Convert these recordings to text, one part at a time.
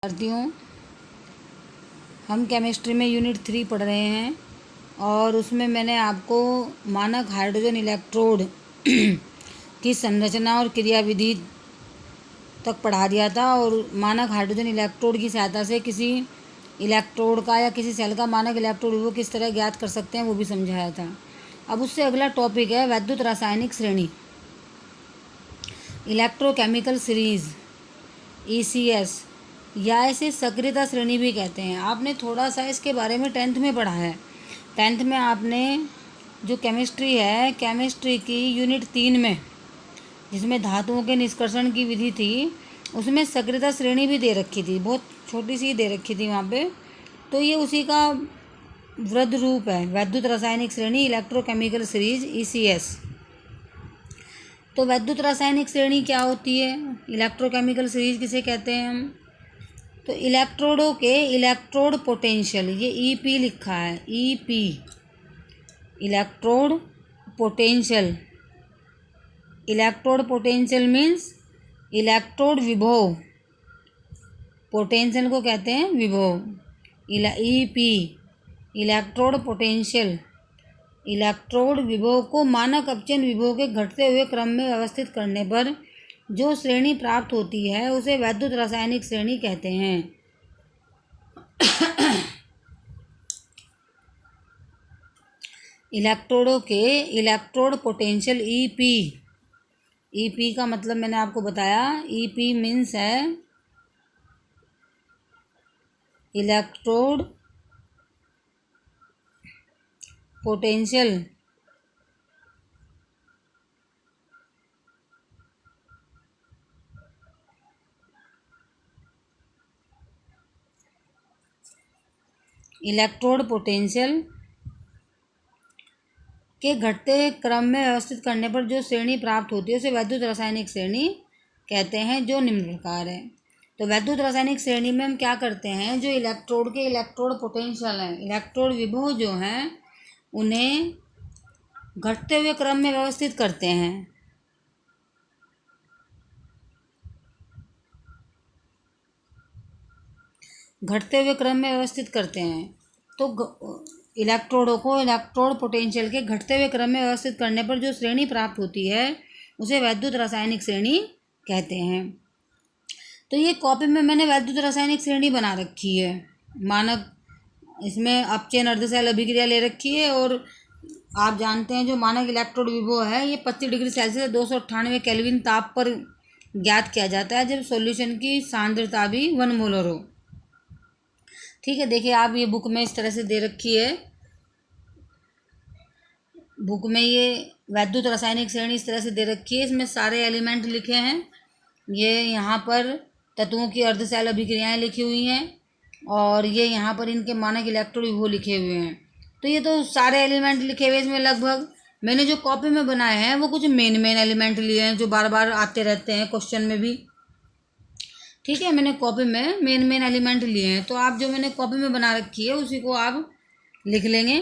विद्यार्थियों, हम केमिस्ट्री में यूनिट 3 पढ़ रहे हैं और उसमें मैंने आपको मानक हाइड्रोजन इलेक्ट्रोड की संरचना और क्रियाविधि तक पढ़ा दिया था। और मानक हाइड्रोजन इलेक्ट्रोड की सहायता से किसी इलेक्ट्रोड का या किसी सेल का मानक इलेक्ट्रोड वो किस तरह ज्ञात कर सकते हैं वो भी समझाया था। अब उससे अगला टॉपिक है वैद्युत रासायनिक श्रेणी, इलेक्ट्रोकेमिकल सीरीज, ECS, या इसे सक्रियता श्रेणी भी कहते हैं। आपने थोड़ा सा इसके बारे में 10th में पढ़ा है। 10th में आपने जो केमिस्ट्री है, केमिस्ट्री की यूनिट 3 में जिसमें धातुओं के निष्कर्षण की विधि थी, उसमें सक्रियता श्रेणी भी दे रखी थी, बहुत छोटी सी दे रखी थी वहाँ पे। तो ये उसी का वृद्ध रूप है, वैद्युत रासायनिक श्रेणी, इलेक्ट्रोकेमिकल सीरीज, ECS। तो वैद्युत रासायनिक श्रेणी क्या होती है, इलेक्ट्रोकेमिकल सीरीज किसे कहते हैं हम? तो इलेक्ट्रोडों के इलेक्ट्रोड पोटेंशियल, ये EP लिखा है, EP, electrode potential. Electrode potential means electrode विभव, पोटेंशियल को कहते हैं विभव। EP, इलेक्ट्रोड पोटेंशियल, इलेक्ट्रोड विभव को मानक अपचयन विभव के घटते हुए क्रम में व्यवस्थित करने पर जो श्रेणी प्राप्त होती है उसे वैद्युत रासायनिक श्रेणी कहते हैं। इलेक्ट्रोडों के इलेक्ट्रोड पोटेंशियल EP का मतलब मैंने आपको बताया, EP मीन्स है इलेक्ट्रोड पोटेंशियल। इलेक्ट्रोड पोटेंशियल के घटते क्रम में व्यवस्थित करने पर जो श्रेणी प्राप्त होती है उसे वैद्युत रासायनिक श्रेणी कहते हैं, जो निम्न प्रकार है। तो वैद्युत रासायनिक श्रेणी में हम क्या करते हैं, जो इलेक्ट्रोड के इलेक्ट्रोड पोटेंशियल हैं, इलेक्ट्रोड विभव जो हैं, उन्हें घटते हुए क्रम में व्यवस्थित करते हैं। घटते हुए क्रम में व्यवस्थित करते हैं। तो इलेक्ट्रोडों को इलेक्ट्रोड पोटेंशियल के घटते हुए क्रम में व्यवस्थित करने पर जो श्रेणी प्राप्त होती है उसे वैद्युत रासायनिक श्रेणी कहते हैं। तो ये कॉपी में मैंने वैद्युत रासायनिक श्रेणी बना रखी है, मानक, इसमें अपचयन अर्धशैल अभिक्रिया ले रखी है। और आप जानते हैं जो मानक इलेक्ट्रोड विभव है ये 25 डिग्री सेल्सियस 298 केल्विन ताप पर ज्ञात किया जाता है, जब सॉल्यूशन की सांद्रता भी 1 मोलर हो। ठीक है, देखिए आप, ये बुक में इस तरह से दे रखी है, बुक में ये वैद्युत रासायनिक श्रेणी इस तरह से दे रखी है। इसमें सारे एलिमेंट लिखे हैं, ये यहाँ पर तत्वों की अर्धशैल अभिक्रियाएं लिखी हुई हैं और ये यहाँ पर इनके मानक इलेक्ट्रोड विभव लिखे हुए हैं। तो ये तो सारे एलिमेंट लिखे हुए इसमें लगभग। मैंने जो कॉपी में बनाए हैं वो कुछ मेन एलिमेंट लिए हैं जो बार बार आते रहते हैं क्वेश्चन में भी। ठीक है, मैंने कॉपी में मेन एलिमेंट लिए हैं, तो आप जो मैंने कॉपी में बना रखी है उसी को आप लिख लेंगे।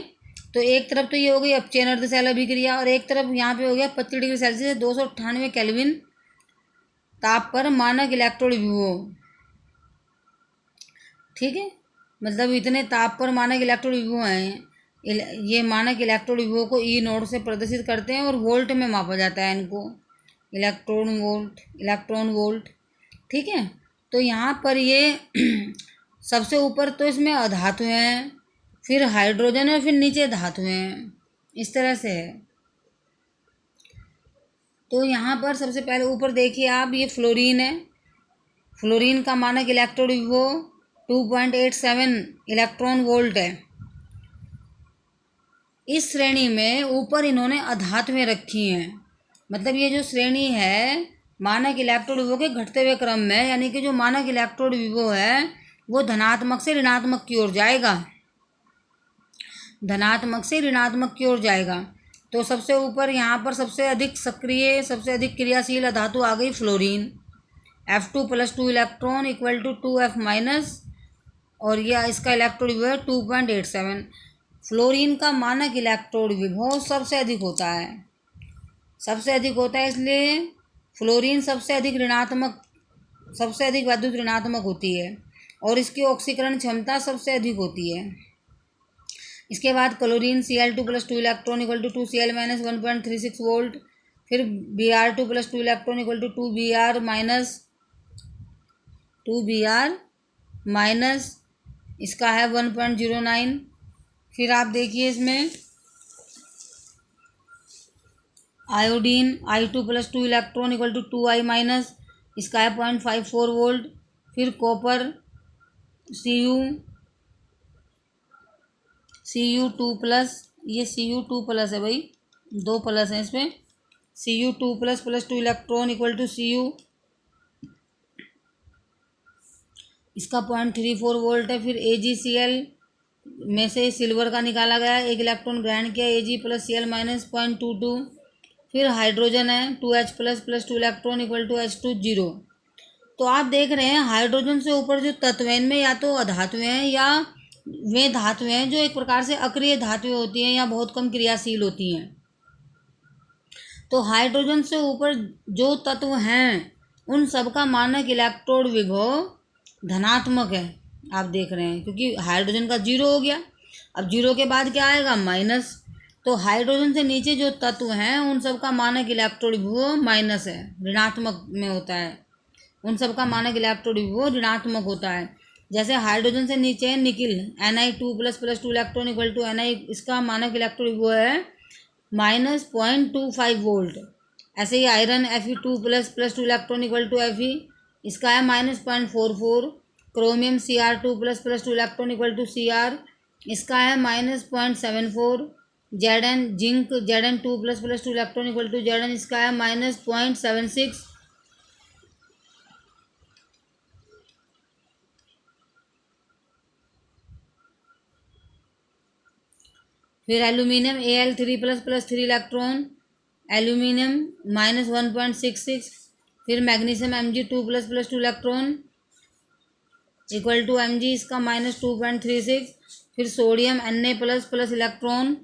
तो एक तरफ तो ये हो गई अपचयन अर्धशैल अभिक्रिया और एक तरफ यहाँ पे हो गया 25 डिग्री सेल्सियस 298 केल्विन ताप पर मानक इलेक्ट्रोड विभव। ठीक है, मतलब इतने ताप पर मानक इलेक्ट्रोड विभव हैं। ये मानक इलेक्ट्रोड विभव को E नोड से प्रदर्शित करते हैं और वोल्ट में मापा जाता है इनको, इलेक्ट्रॉन वोल्ट। ठीक है, तो यहाँ पर ये सबसे ऊपर तो इसमें अधातु हैं, फिर हाइड्रोजन है, फिर नीचे धातु हैं, इस तरह से है। तो यहाँ पर सबसे पहले ऊपर देखिए आप, ये फ्लोरीन है, फ्लोरीन का मानक इलेक्ट्रोड विभव 2.87 इलेक्ट्रॉन वोल्ट है। इस श्रेणी में ऊपर इन्होंने अधातुएं रखी हैं, मतलब ये जो श्रेणी है मानक इलेक्ट्रोड विभव के घटते हुए क्रम में, यानी कि जो मानक इलेक्ट्रोड विभव है वो धनात्मक से ऋणात्मक की ओर जाएगा, धनात्मक से ऋणात्मक की ओर जाएगा। तो सबसे ऊपर यहाँ पर सबसे अधिक सक्रिय, सबसे अधिक क्रियाशील धातु आ गई fluorine, F2+2 electron equal to 2F minus, और यह इसका इलेक्ट्रोड विभव है 2.87। फ्लोरीन का मानक इलेक्ट्रोड विभव सबसे अधिक होता है, सबसे अधिक होता है, इसलिए फ्लोरीन सबसे अधिक ऋणात्मक, सबसे अधिक वैद्युत ऋणात्मक होती है। और इसकी ऑक्सीकरण क्षमता सबसे अधिक होती है। इसके बाद chlorine Cl2 + 2 electron equal to 2Cl - 1.36 volt. फिर Br2 + 2 electron equal to 2Br- इसका है 1.09। फिर आप देखिए इसमें iodine I2 + 2 electron equal to 2I-, इसका है 0.54 वोल्ट। फिर कॉपर Cu2+, ये Cu2+ है भाई, 2 प्लस हैं इसमें। Cu2+ + 2 electron equal to Cu, इसका 0.34 वोल्ट है। फिर AgCl में से सिल्वर का निकाला गया, 1 इलेक्ट्रॉन ग्रहण किया, Ag + Cl - 0.22। फिर हाइड्रोजन है 2H+ + 2 electron equal to H2 0। तो आप देख रहे हैं हाइड्रोजन से ऊपर जो तत्व हैं इनमें या तो अधातुएं हैं या वे धातुएं हैं जो एक प्रकार से अक्रिय धातुएं होती हैं या बहुत कम क्रियाशील होती हैं। तो हाइड्रोजन से ऊपर जो तत्व हैं उन सब का मानक इलेक्ट्रोड विभव धनात्मक है। आप देख रहे हैं क्योंकि हाइड्रोजन का 0 हो गया, अब 0 के बाद क्या आएगा माइनस। तो हाइड्रोजन से नीचे जो तत्व हैं उन सब का मानक इलेक्ट्रोड विभव माइनस है, ऋणात्मक में होता है। उन सब का मानक इलेक्ट्रोड विभव ऋणात्मक होता है। जैसे हाइड्रोजन से नीचे है nickel Ni2+ + 2 electron equal to Ni, इसका मानक इलेक्ट्रोड विभव है -0.25 वोल्ट। ऐसे ही iron Fe2+ + 2 electron equal to Fe, इसका है -0.44। Chromium Cr2+ + 2 electron equal to Cr, इसका है -0.74। Zn zinc Zn2+ + 2 electron equal to Zn, इसका है -0.76। फिर एल्यूमिनियम Al3+ + 3 इलेक्ट्रॉन, एल्यूमिनियम -1.66। फिर magnesium Mg2+ + 2 electron equal to Mg, इसका -2.36। फिर sodium Na++ electron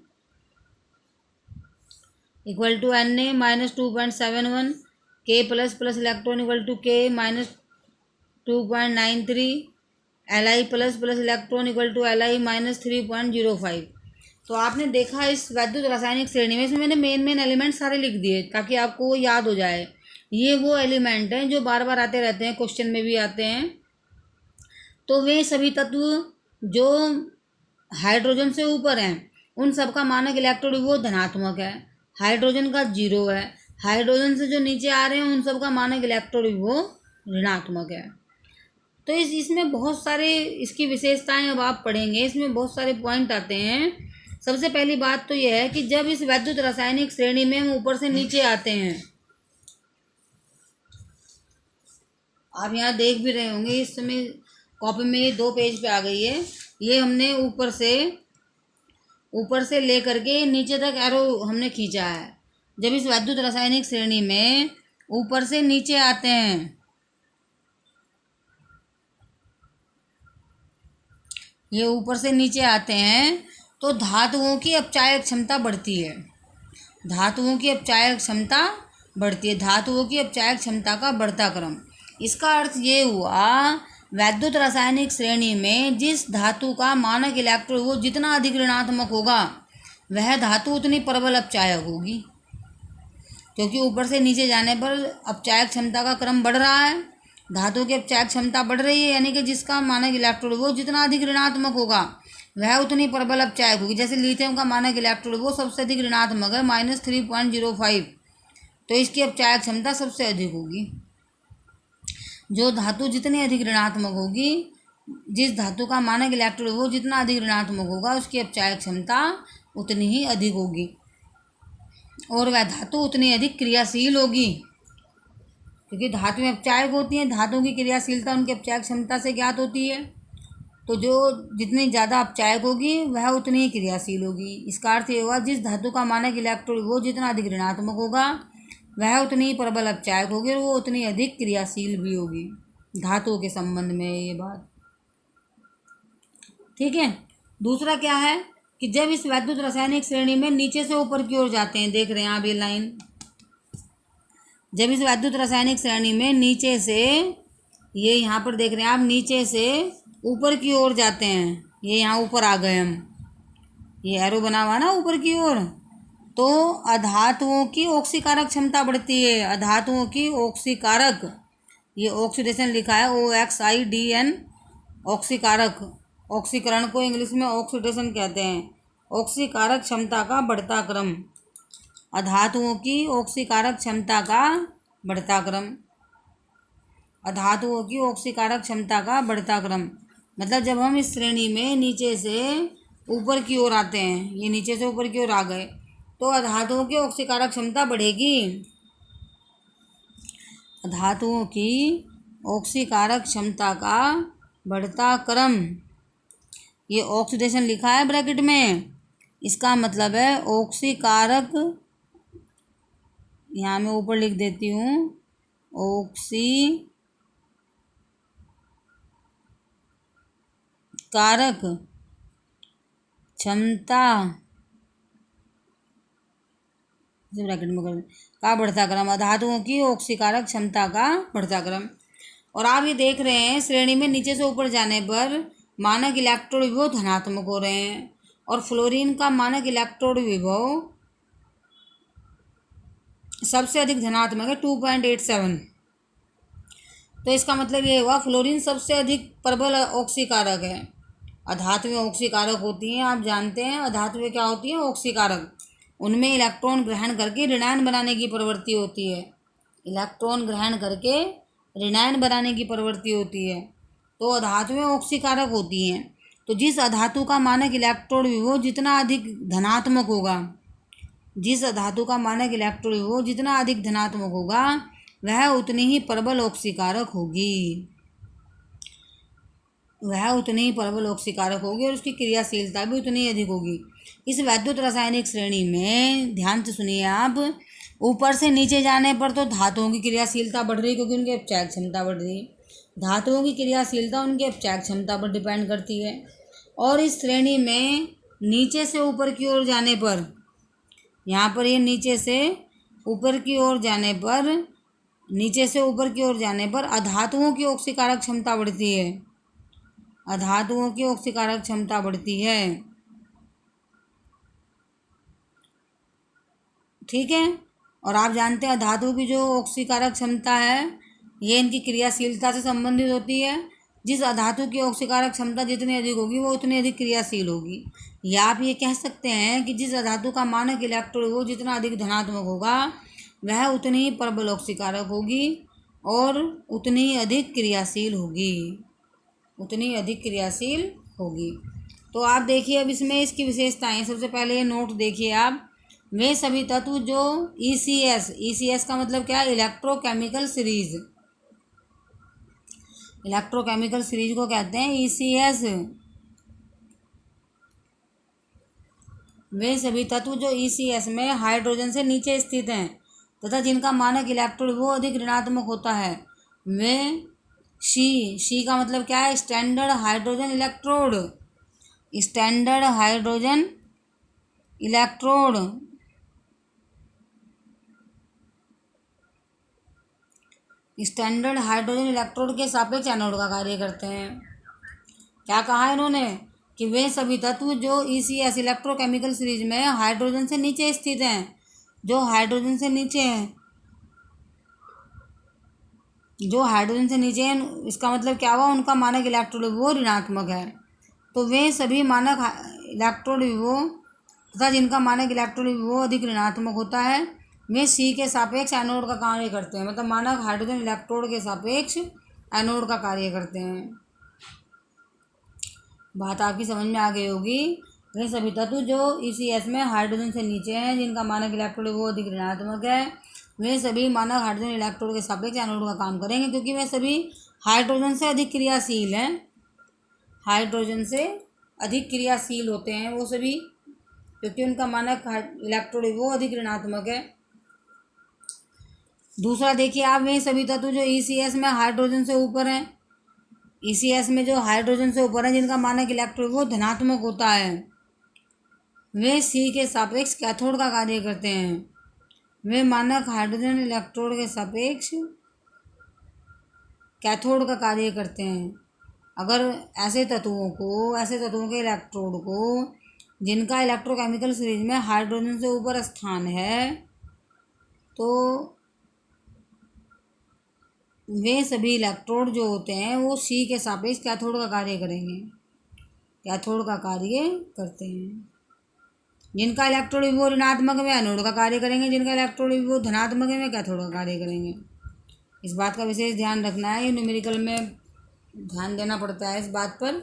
equal to Na -2.71। K++ electron equal to K -2.93। Li++ electron equal to Li -3.05। तो आपने देखा इस वैद्युत रासायनिक श्रेणी में, इसमें मैंने मेन एलिमेंट सारे लिख दिए ताकि आपको वो याद हो जाए। ये वो एलिमेंट हैं जो बार बार आते रहते हैं, क्वेश्चन में भी आते हैं। तो वे सभी तत्व जो हाइड्रोजन से ऊपर हैं उन सब का मानक इलेक्ट्रोड विभव धनात्मक है, हाइड्रोजन का 0 है। हाइड्रोजन से जो नीचे आ रहे हैं उन सब का मानक इलेक्ट्रोड विभव ऋणात्मक है। तो इसमें बहुत सारे इसकी विशेषताएं अब आप पढ़ेंगे, इसमें बहुत सारे पॉइंट आते हैं। सबसे पहली बात तो यह है कि जब इस वैद्युत रासायनिक श्रेणी में हम ऊपर से नीचे आते हैं, आप यहाँ देख भी रहे होंगे इस समय कॉपी में ये 2 पेज पे आ गई है। ये हमने ऊपर से ले करके नीचे तक एरो हमने खींचा है। जब इस वैद्युत रासायनिक श्रेणी में ऊपर से नीचे आते हैं, ये ऊपर से नीचे आते हैं तो धातुओं की अपचायक क्षमता बढ़ती है। धातुओं की अपचायक क्षमता बढ़ती है, धातुओं की अपचायक क्षमता का बढ़ता क्रम। इसका अर्थ ये हुआ वैद्युत रासायनिक श्रेणी में जिस धातु का मानक इलेक्ट्रोड वो जितना अधिक ऋणात्मक होगा वह धातु उतनी प्रबल अपचायक होगी, क्योंकि ऊपर से नीचे जाने पर अपचायक क्षमता का क्रम बढ़ रहा है, धातु की अपचायक क्षमता बढ़ रही है। यानी कि जिसका मानक इलेक्ट्रोड वो जितना अधिक ऋणात्मक होगा वह उतनी प्रबल अपचायक होगी। जैसे लिथियम का मानक इलेक्ट्रोड वो सबसे अधिक ऋणात्मक है -3.05, तो इसकी अपचायक क्षमता सबसे अधिक होगी। जो धातु जितनी अधिक ऋणात्मक होगी, जिस धातु का मानक इलेक्ट्रोड वो जितना अधिक ऋणात्मक होगा उसकी अपचायक क्षमता उतनी ही अधिक होगी और वह धातु उतनी अधिक क्रियाशील होगी, क्योंकि धातु में अपचायक होती हैं। धातुओं की क्रियाशीलता उनकी अपचायक क्षमता से ज्ञात होती है। तो जो जितनी ज़्यादा अपचायक होगी वह उतनी ही क्रियाशील होगी। इसका अर्थ ये हुआ जिस धातु का मानक इलेक्ट्रोड वो जितना अधिक ऋणात्मक होगा वह उतनी ही प्रबल अपचायक होगी और वो उतनी अधिक क्रियाशील भी होगी। धातुओं के संबंध में ये बात ठीक है। दूसरा क्या है कि जब इस वैद्युत रासायनिक श्रेणी में नीचे से ऊपर की ओर जाते हैं, देख रहे हैं आप ये लाइन, जब इस वैद्युत रासायनिक श्रेणी में नीचे से, ये यहाँ पर देख रहे हैं आप, नीचे से ऊपर की ओर जाते हैं, ये यहाँ ऊपर आ गए हम, ये एरो बना हुआ ना ऊपर की ओर, तो अधातुओं की ऑक्सीकारक क्षमता बढ़ती है। अधातुओं की ऑक्सीकारक, ये ऑक्सीडेशन लिखा है OXIDN, ऑक्सीकारक, ऑक्सीकरण को इंग्लिश में ऑक्सीडेशन कहते हैं। ऑक्सीकारक क्षमता का बढ़ता क्रम, अधातुओं की ऑक्सीकारक क्षमता का बढ़ता क्रम, अधातुओं की ऑक्सीकारक क्षमता का बढ़ता क्रम। मतलब जब हम इस श्रेणी में नीचे से ऊपर की ओर आते हैं, ये नीचे से ऊपर की ओर आ गए, तो अधातुओं की ऑक्सीकारक क्षमता बढ़ेगी। धातुओं की ऑक्सीकारक क्षमता का बढ़ता क्रम, ये ऑक्सीडेशन लिखा है ब्रैकेट में, इसका मतलब है ऑक्सीकारक, यहाँ मैं ऊपर लिख देती हूँ, ऑक्सीकारक क्षमता ब्रैकेट में कर का बढ़ता क्रम, अधातुओं की ऑक्सीकारक क्षमता का बढ़ता क्रम। और आप ये देख रहे हैं श्रेणी में नीचे से ऊपर जाने पर मानक इलेक्ट्रॉन विभव धनात्मक हो रहे हैं, और फ्लोरीन का मानक इलेक्ट्रॉन विभव सबसे अधिक धनात्मक है 2.87। तो इसका मतलब ये हुआ फ्लोरीन सबसे अधिक प्रबल ऑक्सीकारक है। अधातुएं ऑक्सीकारक होती हैं, आप जानते हैं अधातुएं क्या होती हैं, ऑक्सीकारक। उनमें इलेक्ट्रॉन ग्रहण करके ऋणायन बनाने की प्रवृत्ति होती है, इलेक्ट्रॉन ग्रहण करके ऋणायन बनाने की प्रवृत्ति होती है, तो अधातुएं ऑक्सीकारक होती हैं। तो जिस अधातु का मानक इलेक्ट्रॉन विभव जितना अधिक धनात्मक होगा, जिस धातु का मानक इलेक्ट्रॉन विभव जितना अधिक धनात्मक होगा, वह उतनी ही प्रबल ऑक्सीकारक होगी, वह उतनी ही प्रबल ऑक्सीकारक होगी, और उसकी क्रियाशीलता भी उतनी ही अधिक होगी। इस वैद्युत रासायनिक श्रेणी में ध्यान से सुनिए आप, ऊपर से नीचे जाने पर तो धातुओं की क्रियाशीलता बढ़ रही, क्योंकि उनकी अपचायक क्षमता बढ़ रही। धातुओं की क्रियाशीलता उनकी अपचायक क्षमता पर डिपेंड करती है। और इस श्रेणी में नीचे से ऊपर की ओर जाने पर, यहाँ पर ये नीचे से ऊपर की ओर जाने पर, नीचे से ऊपर की ओर जाने पर अधातुओं की ऑक्सीकारक क्षमता बढ़ती है, अधातुओं की ऑक्सीकारक क्षमता बढ़ती है, ठीक है। और आप जानते हैं धातु की जो ऑक्सीकारक क्षमता है, ये इनकी क्रियाशीलता से संबंधित होती है। जिस अधातु की ऑक्सीकारक क्षमता जितनी अधिक होगी, वो उतनी अधिक क्रियाशील होगी। या आप ये कह सकते हैं कि जिस अधातु का मानक इलेक्ट्रॉन वो जितना अधिक धनात्मक होगा, वह उतनी ही प्रबल ऑक्सीकारक होगी और उतनी ही अधिक क्रियाशील होगी, उतनी अधिक क्रियाशील होगी। तो आप देखिए अब इसमें इसकी विशेषताएं, सबसे पहले ये नोट देखिए आप, वे सभी तत्व जो ECS का मतलब क्या है, इलेक्ट्रोकेमिकल सीरीज, इलेक्ट्रोकेमिकल सीरीज को कहते हैं ECS। वे सभी तत्व जो ECS में हाइड्रोजन से नीचे स्थित हैं तथा जिनका मानक इलेक्ट्रॉन वो अधिक ऋणात्मक होता है, वे शी का मतलब क्या है, standard hydrogen electrode, standard hydrogen electrode, standard hydrogen electrode के सापेक्ष एनोड का कार्य करते हैं। क्या कहा है इन्होंने कि वे सभी तत्व जो ECS इलेक्ट्रोकेमिकल सीरीज में हाइड्रोजन से नीचे स्थित हैं, जो हाइड्रोजन से नीचे हैं, जो हाइड्रोजन से नीचे हैं, इसका मतलब क्या हुआ, उनका मानक इलेक्ट्रोड विभव ऋणात्मक है। तो वे सभी मानक इलेक्ट्रोड विभव तथा जिनका मानक इलेक्ट्रोड विभव अधिक ऋणात्मक होता है, वे सी के सापेक्ष एनोड का कार्य करते हैं, मतलब मानक हाइड्रोजन इलेक्ट्रोड के सापेक्ष एनोड का कार्य करते हैं। बात आपकी समझ में आ गई होगी। वे सभी तत्व जो ECS में हाइड्रोजन से नीचे हैं, जिनका मानक इलेक्ट्रोड वो अधिक ऋणात्मक है, वे सभी मानक हाइड्रोजन इलेक्ट्रोड के सापेक्ष एनोड का काम करेंगे, क्योंकि वे सभी हाइड्रोजन से अधिक क्रियाशील हैं, हाइड्रोजन से अधिक क्रियाशील होते हैं वो सभी, क्योंकि उनका मानक इलेक्ट्रोड वो अधिक ऋणात्मक है। दूसरा देखिए आप, वे सभी तत्व जो ECS में हाइड्रोजन से ऊपर हैं, ECS में जो हाइड्रोजन से ऊपर है, जिनका मानक इलेक्ट्रोड वो धनात्मक होता है, वे सी के सापेक्ष कैथोड का कार्य करते हैं, वे मानक हाइड्रोजन इलेक्ट्रोड के सापेक्ष कैथोड का कार्य करते हैं। अगर ऐसे तत्वों के इलेक्ट्रोड को जिनका इलेक्ट्रोकेमिकल सीरीज में हाइड्रोजन से ऊपर स्थान है, तो वे सभी इलेक्ट्रोड जो होते हैं वो सी के सापेक्ष कैथोड का कार्य करेंगे, कैथोड का कार्य करते हैं। जिनका इलेक्ट्रोड विभव ऋणात्मक में एनोड का कार्य करेंगे, जिनका इलेक्ट्रोड विभव धनात्मक में कैथोड का कार्य करेंगे। इस बात का विशेष ध्यान रखना है, न्यूमेरिकल में ध्यान देना पड़ता है इस बात पर।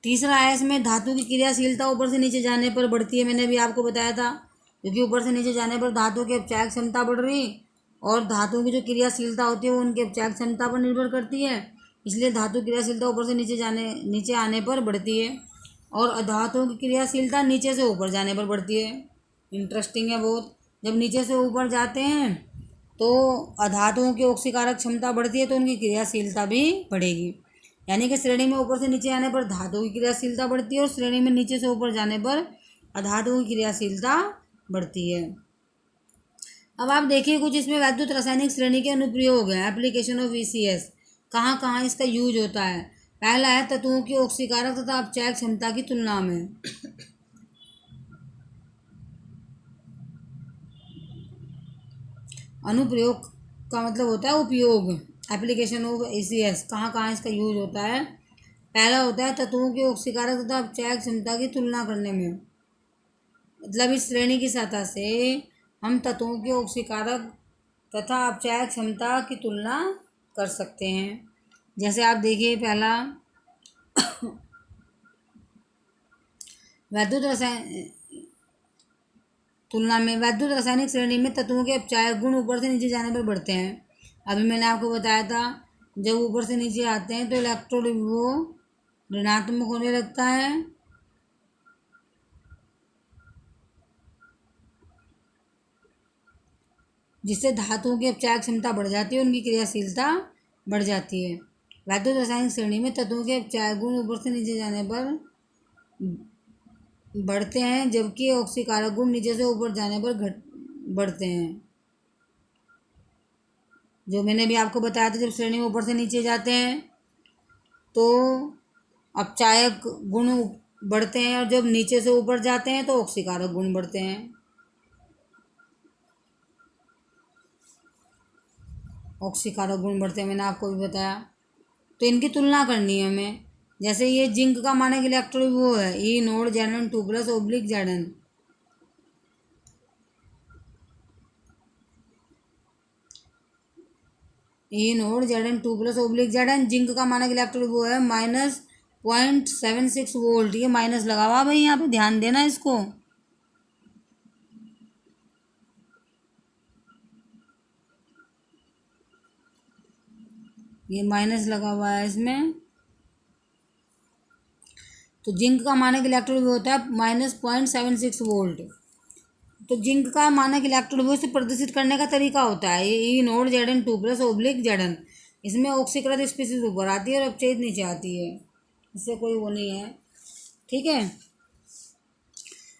तीसरा है इसमें धातु की क्रियाशीलता ऊपर से नीचे जाने पर बढ़ती है। मैंने अभी आपको बताया था, क्योंकि ऊपर से नीचे जाने पर धातु की अपचायक क्षमता बढ़ रही और धातु की जो क्रियाशीलता होती है वो उनकी अपचायक क्षमता पर निर्भर करती है, इसलिए धातु क्रियाशीलता ऊपर से नीचे आने पर बढ़ती है और अधातुओं की क्रियाशीलता नीचे से ऊपर जाने पर बढ़ती है। इंटरेस्टिंग है बहुत। जब नीचे से ऊपर जाते हैं तो अधातुओं की ऑक्सीकारक क्षमता बढ़ती है, तो उनकी क्रियाशीलता भी बढ़ेगी। यानी कि श्रेणी में ऊपर से नीचे आने पर धातु की क्रियाशीलता बढ़ती है और श्रेणी में नीचे से ऊपर जाने पर अधातुओं की क्रियाशीलता बढ़ती है। अब आप देखिए कुछ इसमें वैद्युत रासायनिक श्रेणी के अनुप्रयोग हैं, एप्लीकेशन ऑफ ईसीएस। कहाँ कहाँ इसका यूज होता है। पहला है तत्वों की ऑक्सीकारक तथा अपचायक क्षमता की तुलना में। अनुप्रयोग का मतलब होता है उपयोग, एप्लीकेशन ऑफ ईसीएस। कहाँ कहाँ इसका यूज होता है। पहला होता है तत्वों की ऑक्सीकारक तथा अपचायक क्षमता की तुलना करने में, मतलब इस श्रेणी की सहायता से हम तत्वों की ऑक्सीकारक तथा अपचायक क्षमता की तुलना कर सकते हैं। जैसे आप देखिए, पहला वैद्युत रासायनिक श्रेणी में तत्वों के अपचायक गुण ऊपर से नीचे जाने पर बढ़ते हैं। अभी मैंने आपको बताया था, जब ऊपर से नीचे आते हैं तो इलेक्ट्रोड विभव ऋणात्मक होने लगता है, जिससे धातुओं की अपचायक क्षमता बढ़ जाती है, उनकी क्रियाशीलता बढ़ जाती है। वैद्युत रासायनिक श्रेणी में तत्वों के अपचायक गुण ऊपर से नीचे जाने पर बढ़ते हैं, जबकि ऑक्सीकारक गुण नीचे से ऊपर जाने पर बढ़ते हैं। जो मैंने भी आपको बताया था, जब श्रेणी में ऊपर से नीचे जाते हैं तो अपचायक गुण बढ़ते हैं और जब नीचे से ऊपर जाते हैं तो ऑक्सीकारक गुण बढ़ते हैं। ऑक्सीकारक गुण बढ़ते हैं, मैंने आपको भी बताया। तो इनकी तुलना करनी है हमें। जैसे ये जिंक का मानक इलेक्ट्रोड वो है ई नोड Zn 2+ Zn। ई नोड Zn 2+ Zn। जिंक का मानक इलेक्ट्रोड वो है -0.76 वोल्ट। ये माइनस लगा हुआ भाई, यहाँ पे ध्यान देना इसको। ये माइनस लगा हुआ है इसमें। तो जिंक का मानक इलेक्ट्रोड विभव होता है -0.76 वोल्ट। तो जिंक का मानक इलेक्ट्रोड विभव से प्रदर्शित करने का तरीका होता है ये ई नोड Zn 2+ Zn। इसमें ऑक्सीकृत स्पीसीज ऊपर आती है और अपचयित नीचे आती है, इससे कोई वो नहीं है, ठीक है।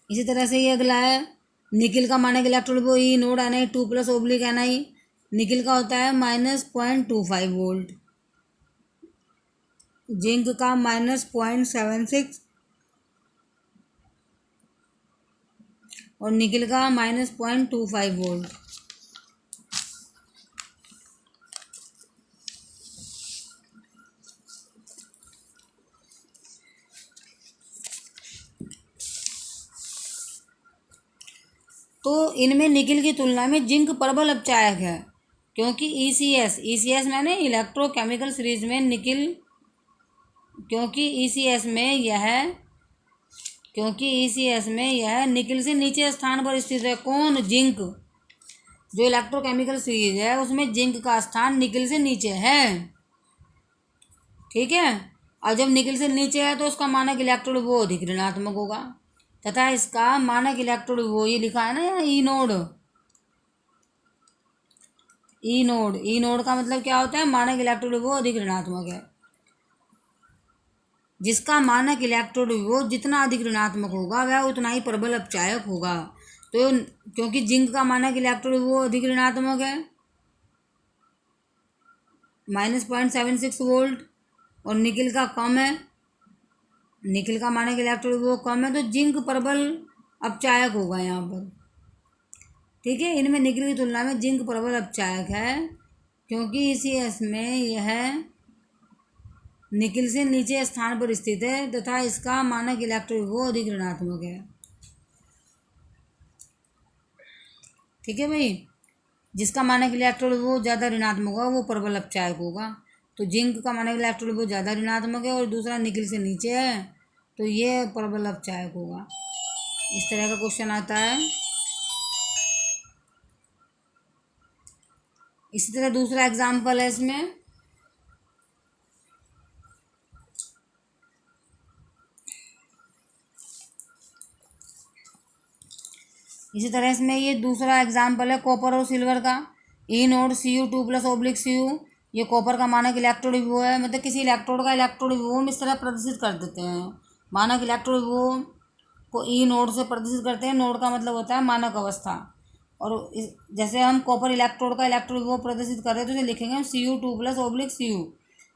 इसी तरह से ये अगला है निकिल का मानक इलेक्ट्रोड विभव E naught Ni 2+ Ni। Nickel का होता है -0.25 वोल्ट। जिंक का -0.76 और निकिल का -0.25 वोल्ट। तो इनमें निकिल की तुलना में जिंक प्रबल अपचायक है, क्योंकि ईसीएस मैंने इलेक्ट्रोकेमिकल सीरीज में निकिल, क्योंकि ईसीएस में यह निकिल से नीचे स्थान पर स्थित है। कौन? जिंक। जो इलेक्ट्रोकेमिकल सीरीज है उसमें जिंक का स्थान निकिल से नीचे है, ठीक है। और जब निकिल से नीचे है तो उसका मानक इलेक्ट्रोड वो अधिक ऋणात्मक होगा तथा इसका मानक इलेक्ट्रोड वो ये लिखा है ना यहाँ ई नोड का मतलब क्या होता है? मानक इलेक्ट्रोड वो अधिक ऋणात्मक है। जिसका मानक इलेक्ट्रोड विभव जितना अधिक ऋणात्मक होगा वह उतना ही प्रबल अपचायक होगा। तो क्योंकि जिंक का मानक इलेक्ट्रॉन वो अधिक ऋणात्मक है, -0.76 वोल्ट, और निकिल का कम है, निकिल का मानक इलेक्ट्रॉन वो कम है, तो जिंक प्रबल अपचायक होगा यहाँ पर। ठीक है, इनमें निकिल की तुलना में जिंक प्रबल अपचायक है, क्योंकि ECS में यह निकिल से नीचे स्थान पर स्थित है तथा इसका मानक इलेक्ट्रॉन वो अधिक ऋणात्मक है। ठीक है भाई, जिसका मानक इलेक्ट्रॉन वो ज़्यादा ऋणात्मक होगा वो प्रबल अपचायक होगा। तो जिंक का मानक इलेक्ट्रॉन वो ज़्यादा ऋणात्मक है और दूसरा निकिल से नीचे है, तो ये प्रबल अपचायक होगा। इस तरह का क्वेश्चन आता है। इसी तरह दूसरा एग्जाम्पल है इसमें, इसी तरह इसमें ये दूसरा एग्जाम्पल है कॉपर और सिल्वर का। ई नोड Cu2+/Cu, ये कॉपर का मानक इलेक्ट्रोड विभव है, मतलब किसी इलेक्ट्रोड का इलेक्ट्रोड विभव हम इस तरह प्रदर्शित कर देते हैं। मानक इलेक्ट्रोड विभव को ई नोड से प्रदर्शित करते हैं। नोड का मतलब होता है मानक अवस्था। और जैसे हम कॉपर इलेक्ट्रोड का इलेक्ट्रोड विभव प्रदर्शित कर रहे हैं तो इसे लिखेंगे हम Cu2+/Cu,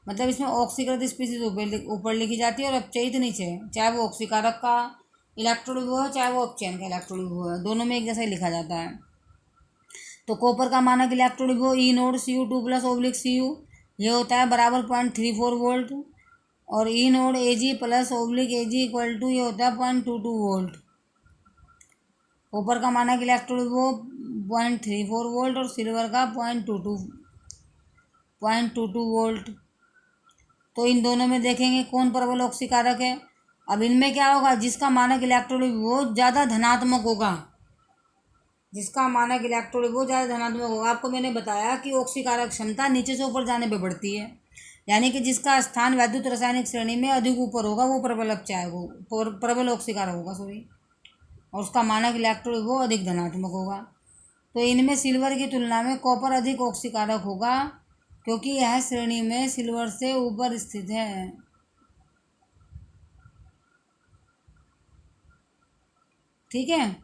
मतलब इसमें ऑक्सीकृत स्पीसीज ऊपर लिखी जाती है और अपचयित नीचे, चाहे वो ऑक्सीकारक का इलेक्ट्रोड विभव है चाहे वो अपचयन का इलेक्ट्रोड विभव है, दोनों में एक जैसा ही लिखा जाता है। तो कॉपर का मानक इलेक्ट्रोड विभव ई नोड Cu2+/Cu ये होता है बराबर 0.34 वोल्ट, और ई नोड Ag+/Ag ये होता है 0.22 वोल्ट। कॉपर का मानक इलेक्ट्रोड विभव 0.34 वोल्ट और सिल्वर का 0.22 वोल्ट। तो इन दोनों में देखेंगे कौन प्रबल ऑक्सीकारक है। अब इनमें क्या होगा, जिसका मानक इलेक्ट्रोड विभव ज़्यादा धनात्मक होगा, जिसका मानक इलेक्ट्रोड विभव ज़्यादा धनात्मक होगा। आपको मैंने बताया कि ऑक्सीकारक क्षमता नीचे से ऊपर जाने पे बढ़ती है, यानी कि जिसका स्थान वैद्युत रासायनिक श्रेणी में अधिक ऊपर होगा वो प्रबल अपचायक होगा, प्रबल ऑक्सीकारक होगा सॉरी, और उसका मानक इलेक्ट्रोड विभव अधिक धनात्मक होगा। तो इनमें सिल्वर की तुलना में कॉपर अधिक ऑक्सीकारक होगा, क्योंकि यह श्रेणी में सिल्वर से ऊपर स्थित है। ठीक है,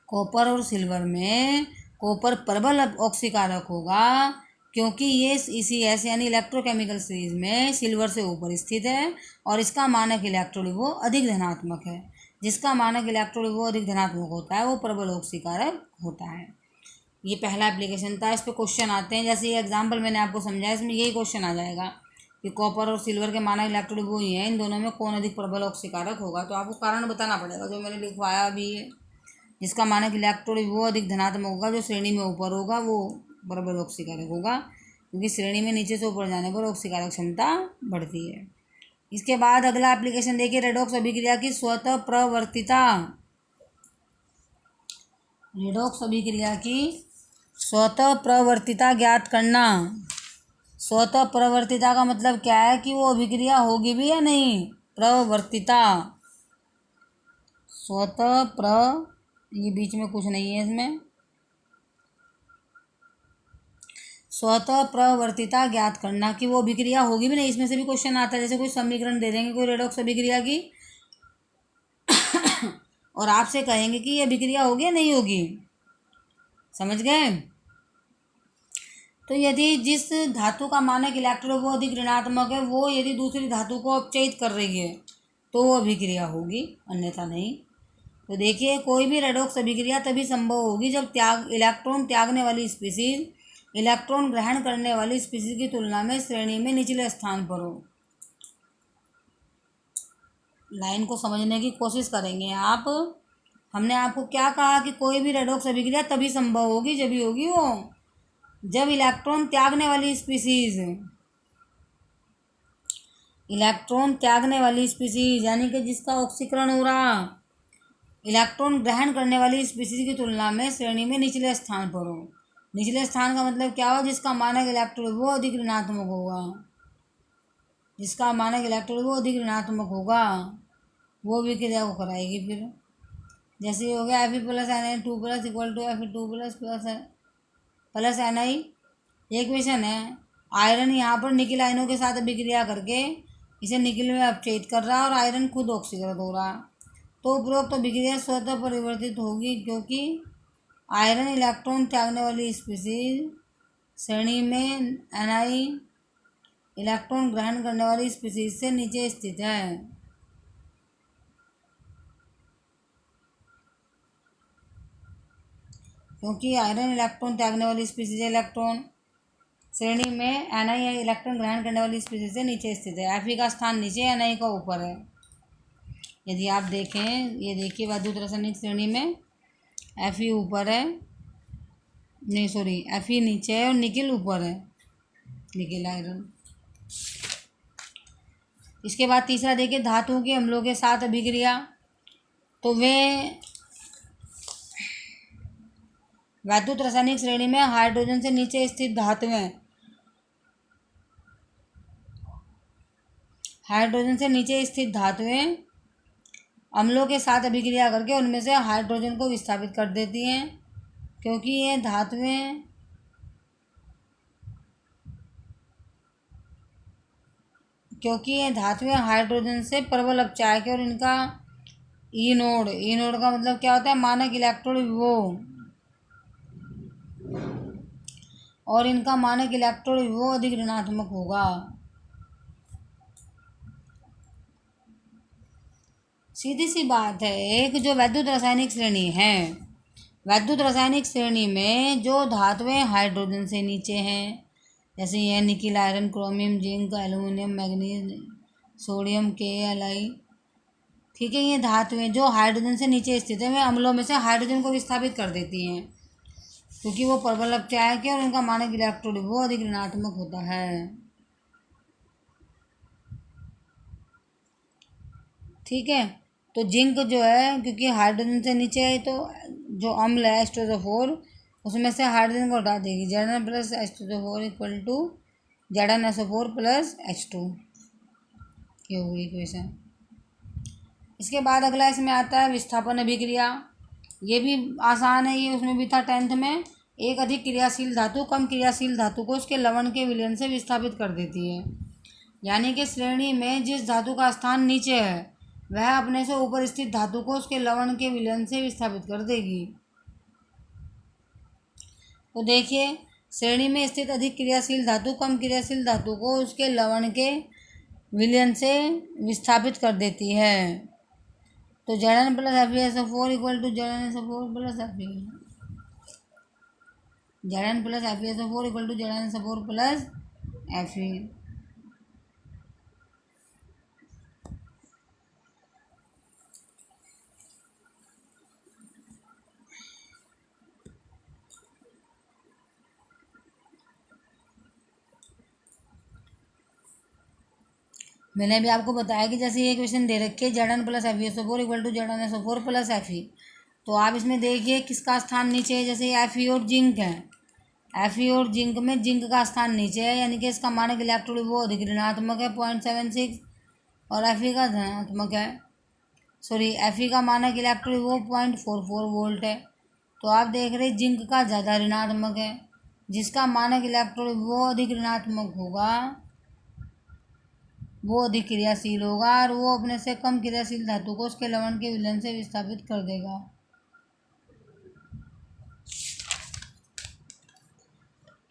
कॉपर और सिल्वर में कॉपर प्रबल ऑक्सीकारक होगा, क्योंकि ये ECS यानी इलेक्ट्रोकेमिकल सीरीज में सिल्वर से ऊपर स्थित है और इसका मानक इलेक्ट्रोड वो अधिक धनात्मक है। जिसका मानक इलेक्ट्रोड वो अधिक धनात्मक होता है वो प्रबल ऑक्सीकारक होता है। ये पहला एप्लीकेशन था। इस पर क्वेश्चन आते हैं, जैसे ये एग्जाम्पल मैंने आपको समझाया, इसमें यही क्वेश्चन आ जाएगा कि कॉपर और सिल्वर के मानक इलेक्ट्रोड वो ही है, इन दोनों में कौन अधिक प्रबल ऑक्सीकारक होगा। तो आपको कारण बताना पड़ेगा, जो मैंने लिखवाया भी है। जिसका मानक इलेक्ट्रोड वो अधिक धनात्मक होगा, जो श्रेणी में ऊपर होगा वो प्रबल ऑक्सीकारक होगा, क्योंकि श्रेणी में नीचे से ऊपर जाने पर ऑक्सीकारक क्षमता बढ़ती है। इसके बाद अगला एप्लीकेशन देखिए, रेडॉक्स अभिक्रिया की स्वतः प्रवर्तिता। रेडॉक्स अभिक्रिया की स्वतः प्रवर्तिता ज्ञात करना। स्वतः प्रवर्तिता का मतलब क्या है कि वो अभिक्रिया होगी भी या नहीं। प्रवर्तिता, स्वतः ये बीच में कुछ नहीं है इसमें, स्वतः प्रवर्तिता ज्ञात करना कि वो अभिक्रिया होगी भी नहीं। इसमें से भी क्वेश्चन आता है, जैसे कोई समीकरण दे देंगे कोई रेडॉक्स अभिक्रिया की और आपसे कहेंगे कि ये अभिक्रिया होगी या नहीं होगी, समझ गए। तो यदि जिस धातु का मानक इलेक्ट्रोड वो अधिक ऋणात्मक है, वो यदि दूसरी धातु को अपचयित कर रही है तो वो अभिक्रिया होगी, अन्यथा नहीं। तो देखिए, कोई भी रेडॉक्स अभिक्रिया तभी संभव होगी जब इलेक्ट्रॉन त्यागने वाली स्पीसीज इलेक्ट्रॉन ग्रहण करने वाली स्पीसीज की तुलना में श्रेणी में निचले स्थान पर हो। लाइन को समझने की कोशिश करेंगे आप। हमने आपको क्या कहा कि कोई भी रेडॉक्स अभिक्रिया तभी संभव होगी जब होगी वो जब इलेक्ट्रॉन त्यागने वाली स्पीसीज यानी कि जिसका ऑक्सीकरण हो रहा, इलेक्ट्रॉन ग्रहण करने वाली स्पीसीज की तुलना में श्रेणी में निचले स्थान पर हो। निचले स्थान का मतलब क्या हो, जिसका मानक इलेक्ट्रोड वो अधिक ऋणात्मक होगा, जिसका मानक इलेक्ट्रोड वो अधिक ऋणात्मक होगा वो विक्रिया को कराएगी। फिर जैसे हो गया Fe+Na2+ = Fe2++ ये इक्वेशन है। आयरन यहाँ पर निकिल आयनों के साथ अभिक्रिया करके इसे निकिल में अपचयित कर रहा है और आयरन खुद ऑक्सीकृत हो रहा है। तो उपरोक्त अभिक्रिया स्वतः परिवर्तित होगी, क्योंकि आयरन इलेक्ट्रॉन त्यागने वाली स्पीसीज श्रेणी में Ni इलेक्ट्रॉन ग्रहण करने वाली स्पीसीज से नीचे स्थित है। क्योंकि आयरन इलेक्ट्रॉन त्यागने वाली स्पीसीज इलेक्ट्रॉन श्रेणी में Ni इलेक्ट्रॉन ग्रहण करने वाली स्पीसीज से नीचे स्थित है। Fe का स्थान नीचे, Ni का ऊपर है। यदि आप देखें, ये देखिए वैद्युत रासायनिक श्रेणी में Fe ऊपर है, नहीं सॉरी, Fe नीचे है और निकिल ऊपर है, निकिल आयरन। इसके बाद तीसरा देखिए धातुओं के अम्लों के साथ अभिक्रिया। तो वे वैद्युत रासायनिक श्रेणी में हाइड्रोजन से नीचे स्थित धातुएं, हाइड्रोजन से नीचे स्थित धातुएं अम्लों के साथ अभिक्रिया करके उनमें से हाइड्रोजन को विस्थापित कर देती हैं। क्योंकि ये धातुएं हाइड्रोजन से प्रबल अपचायक है और इनका ई नोड का मतलब क्या होता है, मानक इलेक्ट्रोड विभव, और इनका मानक इलेक्ट्रोड विभव अधिक ऋणात्मक होगा। सीधी सी बात है। एक जो वैद्युत रासायनिक श्रेणी है, वैद्युत रासायनिक श्रेणी में जो धातुएं हाइड्रोजन से नीचे हैं, जैसे यह nickel iron, chromium, zinc, aluminium, manganese, sodium, K, Li, ठीक है, ये धातुएं जो हाइड्रोजन से नीचे स्थित है, वे अम्लों में से हाइड्रोजन को विस्थापित कर देती हैं, क्योंकि वो प्रबल अपचायक है और उनका मानक इलेक्ट्रोड वो अधिक ऋणात्मक होता है। ठीक है, तो जिंक जो है, क्योंकि हाइड्रोजन से नीचे है, तो जो अम्ल है H2SO4 उसमें से हाइड्रोजन को हटा देगी, Zn plus H2SO4 equal to ZnSO4 plus H2, ये होगी इक्वेशन। इसके बाद अगला इसमें आता है विस्थापन अभिक्रिया। ये भी आसान है, ये उसमें भी था 10th में। एक अधिक क्रियाशील धातु कम क्रियाशील धातु को उसके लवण के विलयन से विस्थापित कर देती है। यानी कि श्रेणी में जिस धातु का स्थान नीचे है वह अपने से ऊपर स्थित धातु को उसके लवण के विलयन से विस्थापित कर देगी। तो देखिए, श्रेणी में स्थित अधिक क्रियाशील धातु कम क्रियाशील धातु को उसके लवण के विलयन से विस्थापित कर देती है। तो Zn plus FeSO4 equal to ZnSO4 plus Fe, Zn plus FeSO4 equal to ZnSO4 plus Fe। मैंने भी आपको बताया कि जैसे ये क्वेश्चन दे रखे Zn plus FeSO4 equal to ZnSO4 plus Fe, तो आप इसमें देखिए किसका स्थान नीचे है। जैसे Fe और जिंक है, Fe और जिंक में जिंक का स्थान नीचे है, यानी कि इसका मानक इलेक्ट्रोड वो अधिक ऋणात्मक है 0.76 और Fe का धनात्मक है, सॉरी Fe का मानक इलेक्ट्रोड वो 0.44 वोल्ट है। तो आप देख रहे जिंक का ज़्यादा ऋणात्मक है, जिसका मानक इलेक्ट्रोड वो अधिक ऋणात्मक होगा वो अधिक क्रियाशील होगा और वो अपने से कम क्रियाशील धातु को उसके लवण के विलयन से विस्थापित कर देगा।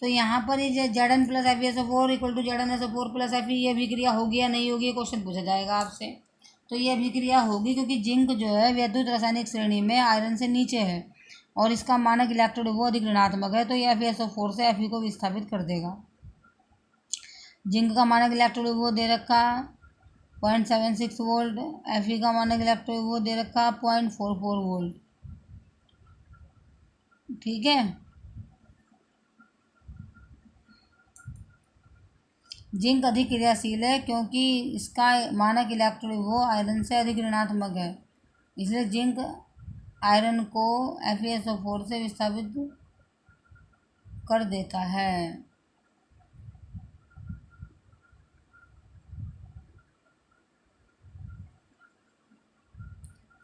तो यहाँ पर ये Zn plus FeSO4 equal to ZnSO4 plus Fe, ये अभिक्रिया होगी या नहीं होगी, क्वेश्चन पूछा जाएगा आपसे। तो ये अभिक्रिया होगी, क्योंकि जिंक जो है वैद्युत रासायनिक श्रेणी में आयरन से नीचे है और इसका मानक इलेक्ट्रोड वो अधिक ऋणात्मक है, तो ये FeSO4 से Fe को विस्थापित कर देगा। जिंक का मानक इलेक्ट्रोड वो दे रखा 0.76 वोल्ट, Fe का मानक इलेक्ट्रोड वो दे रखा 0.44 वोल्ट। ठीक है, जिंक अधिक क्रियाशील है क्योंकि इसका मानक इलेक्ट्रोड वो आयरन से अधिक ऋणात्मक है, इसलिए जिंक आयरन को FeSO4 से विस्थापित कर देता है।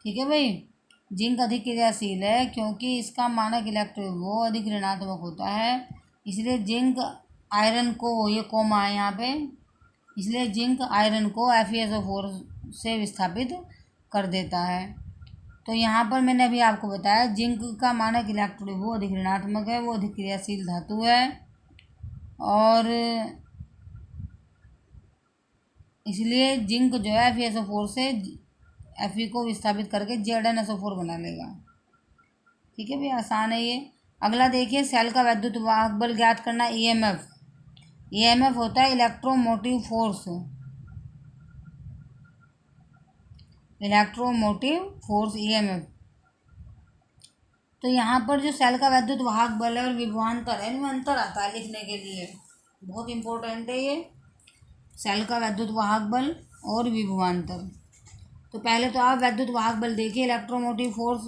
ठीक है भाई, जिंक अधिक क्रियाशील है क्योंकि इसका मानक इलेक्ट्रोड वो अधिक ऋणात्मक होता है, इसलिए जिंक आयरन को, ये कोमा है यहाँ पे, इसलिए जिंक आयरन को FeSO4 से विस्थापित कर देता है। तो यहाँ पर मैंने अभी आपको बताया जिंक का मानक इलेक्ट्रोड वो अधिक ऋणात्मक है, वो अधिक क्रियाशील धातु है, और इसलिए जिंक जो है FeSO4 से Fe को विस्थापित करके ZnSO4 बना लेगा। ठीक है भैया, आसान है ये। अगला देखिए, सेल का वैद्युत वाहक बल ज्ञात करना, EMF। EMF होता है electromotive force, electromotive force EMF। तो यहाँ पर जो सेल का वैद्युत वाहक बल है और विभवांतर है, इनमें अंतर आता है लिखने के लिए, बहुत इंपॉर्टेंट है ये, सेल का वैद्युत वाहक बल और विभवांतर। तो पहले तो आप वैद्युत वाहक बल देखिए, इलेक्ट्रोमोटिव फोर्स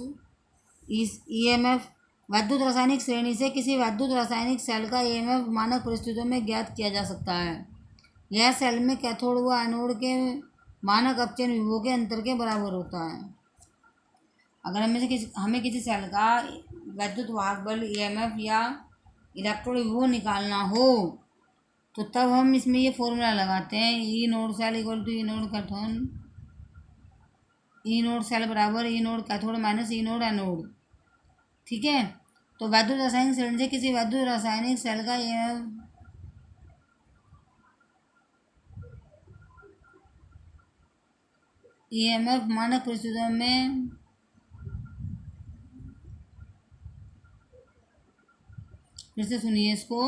इस EMF। वैद्युत रासायनिक श्रेणी से किसी वैद्युत रासायनिक सेल का EMF मानक परिस्थितियों में ज्ञात किया जा सकता है। यह सेल में कैथोड व एनोड के मानक अपचयन विभव के अंतर के बराबर होता है। अगर हमें किसी सेल का वैद्युत वाहक बल EMF या इलेक्ट्रोड विभव निकालना हो, तो तब हम इसमें ये फॉर्मूला लगाते हैं, E naught cell equal to E naught cathode, E naught cell बराबर E naught cathode minus E naught anode. ठीक है, तो वैद्युत रासायनिक श्रेणी से किसी वैद्युत रासायनिक सेल का EMF मानक परिस्थितियों में फिर से सुनिए इसको,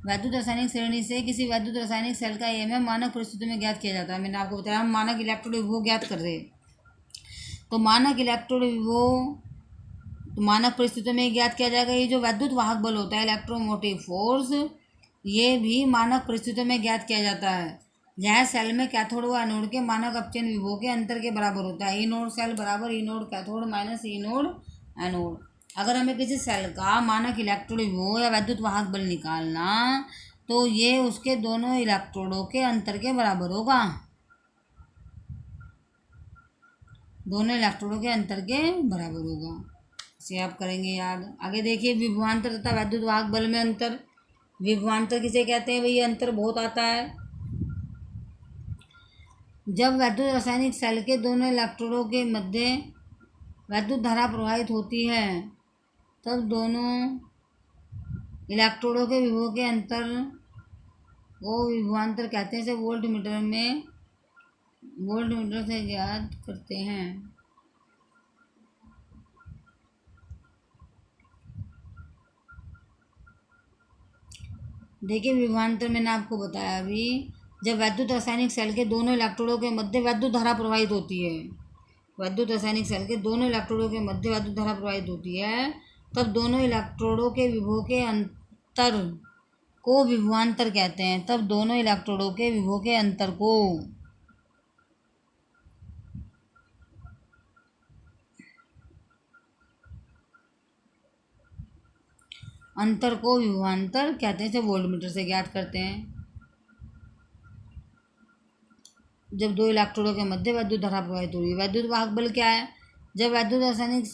वैद्युत रासायनिक श्रेणी से किसी वैद्युत रासायनिक सेल का EMF मानक परिस्थितियों में ज्ञात किया जाता है। मैंने आपको बताया हम मानक इलेक्ट्रोड विभव ज्ञात कर रहे हैं, तो मानक इलेक्ट्रोड विभव तो मानक परिस्थितियों में ज्ञात किया जाएगा। ये जो वैद्युत वाहक बल होता है इलेक्ट्रोमोटिव फोर्स, ये भी मानक परिस्थितियों में ज्ञात किया जाता है। यह सेल में कैथोड व एनोड के मानक अपचयन विभव के अंतर के बराबर होता है। ई नोड सेल बराबर E naught cathode minus E naught anode. अगर हमें किसी सेल का मानक इलेक्ट्रोड विभव या वैद्युत वाहक बल निकालना, तो ये उसके दोनों इलेक्ट्रोडों के अंतर के बराबर होगा, दोनों इलेक्ट्रोडों के अंतर के बराबर होगा। इसे आप करेंगे याद। आगे देखिए, विभवांतर तथा वैद्युत वाहक बल में अंतर। विभवांतर किसे कहते हैं भाई, ये अंतर बहुत आता है। जब वैद्युत रासायनिक सेल के दोनों इलेक्ट्रोडों के मध्य वैद्युत धारा प्रवाहित होती है, तब दोनों इलेक्ट्रोडों के विभव के अंतर को विभवांतर कहते हैं। इसे वोल्ट मीटर से ज्ञात करते हैं। देखिए, विभवांतर मैंने आपको बताया अभी, जब वैद्युत रासायनिक सेल के दोनों इलेक्ट्रोडों के मध्य वैद्युत धारा प्रवाहित होती है, वैद्युत रासायनिक सेल के दोनों इलेक्ट्रोडों के मध्य वैद्युत धारा प्रवाहित होती है, तब दोनों इलेक्ट्रोडों के विभव के अंतर को विभवांतर कहते हैं। तब दोनों इलेक्ट्रोडों के विभव के अंतर को विभवांतर कहते हैं। इसे वोल्टमीटर से ज्ञात करते हैं। जब दो इलेक्ट्रोडों के मध्य वैद्युत धारा प्रवाहित हो रही है। वैद्युत वाहक बल क्या है, जब वैद्युत रासायनिक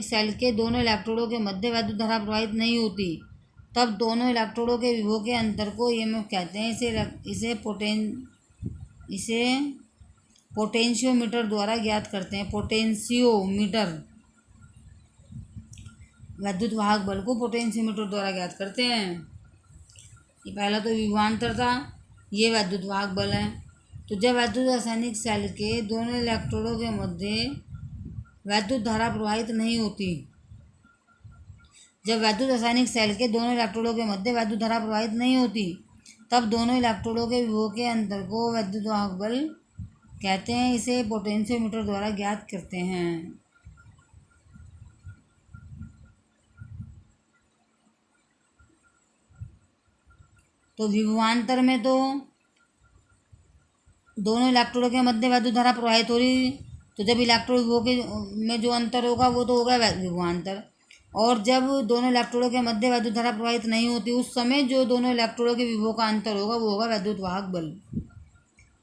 सेल के दोनों इलेक्ट्रोडों के मध्य वैद्युत धारा प्रवाहित नहीं होती, तब दोनों इलेक्ट्रोडों के विभव के अंतर को EMF कहते हैं। इसे पोटेंशियोमीटर द्वारा ज्ञात करते हैं। पोटेंशियोमीटर, वैद्युत वाहक बल को पोटेंशियोमीटर द्वारा ज्ञात करते हैं। ये पहला तो विभवांतर था, ये वैद्युत वाहक बल है। तो जब वैद्युत रासायनिक सेल के दोनों इलेक्ट्रोडों के मध्य वैद्युत धारा प्रवाहित नहीं होती, तब दोनों इलेक्ट्रोडों के विभव के अंतर को वैद्युत वाहक बल कहते हैं। इसे पोटेंशियोमीटर द्वारा ज्ञात करते हैं। तो विभवांतर में तो दोनों इलेक्ट्रोडों के मध्य वैद्युत धारा प्रवाहित हो रही, तो जब इलेक्ट्रोड विभव के में जो अंतर होगा वो तो होगा विभवांतर। और जब दोनों इलेक्ट्रोडों के मध्य वैद्युत धारा प्रवाहित नहीं होती, उस समय जो दोनों इलेक्ट्रोडों के विभव का अंतर होगा वो होगा वैद्युत वाहक बल।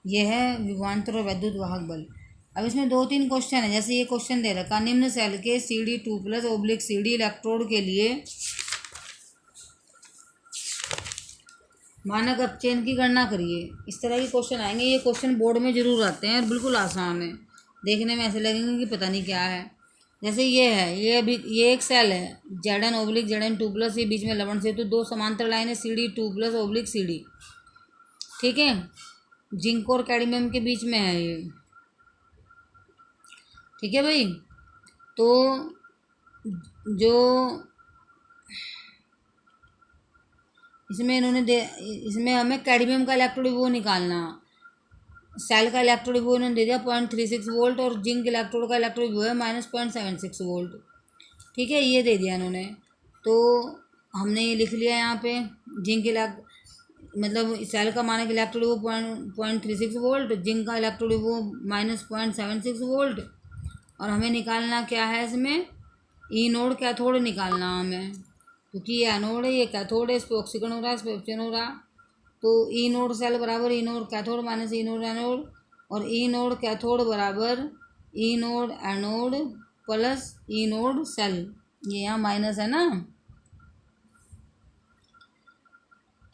यह है विभवांतर और वैद्युत वाहक बल। अब इसमें 2-3 क्वेश्चन है। जैसे ये क्वेश्चन दे रखा, निम्न सेल के CD2+/CD इलेक्ट्रोड के लिए मानक अपचयन की गणना करिए। इस तरह के क्वेश्चन आएंगे। ये क्वेश्चन बोर्ड में जरूर आते हैं और बिल्कुल आसान है, देखने में ऐसे लगेंगे कि पता नहीं क्या है। जैसे ये है, ये अभी ये एक सेल है Zn/Zn2+, ये बीच में लवण सेतु, दो समांतर लाइन है CD2+/CD, ठीक है। जिंक और कैडमियम के बीच में है ये, ठीक है भाई। तो जो इसमें हमें कैडमियम का इलेक्ट्रोड वो निकालना, सेल का इलेक्ट्रोड वो इन्होंने दे दिया 0.36 वोल्ट, और जिंक इलेक्ट्रोड का इलेक्ट्रोड वो है -0.76 वोल्ट, ठीक है, ये दे दिया इन्होंने। तो हमने ये लिख लिया यहाँ पे, जिंक मतलब सेल का मानक इलेक्ट्रोड वो 0.36 वोल्ट, जिंक का इलेक्ट्रोड वो -0.76 वोल्ट, और हमें निकालना क्या है इसमें, ई नोड कैथोड निकालना हमें, क्योंकि ये एनोड है, ये कैथोड है, इस पर ऑक्सीकरण हो रहा है, इस पर अपचयन हो रहा। तो ई नोड सेल बराबर E naught cathode minus E naught anode, और ई नोड कैथोड बराबर E naught anode plus E naught cell, ये यहाँ माइनस है ना,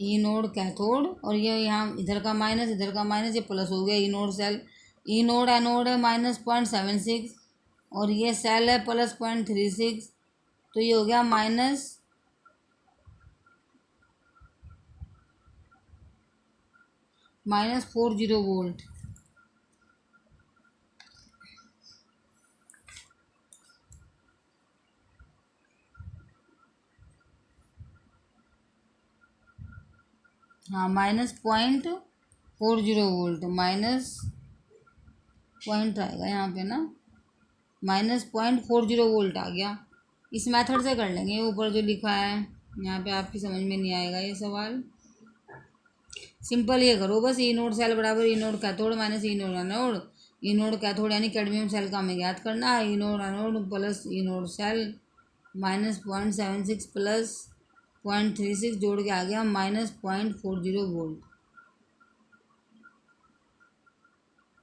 ई नोड कैथोड, और ये यहाँ इधर का माइनस इधर का माइनस, ये प्लस हो गया E naught cell. E naught anode है -0.76, और ये सेल है +0.36, तो ये हो गया -40 वोल्ट। हाँ, -0.40 वोल्ट, माइनस पॉइंट आएगा यहाँ पे ना, -0.40 वोल्ट आ गया। इस मेथड से कर लेंगे, ऊपर जो लिखा है यहाँ पे आपकी समझ में नहीं आएगा ये सवाल। सिंपल ये करो बस, ई नोड सेल बराबर E naught cathode minus E naught anode, E naught cathode यानी कैडमियम सेल का हमें ज्ञात करना है, E naught anode plus E naught cell -0.76 plus 0.36 जोड़ के आ गया -0.40 वोल्ट।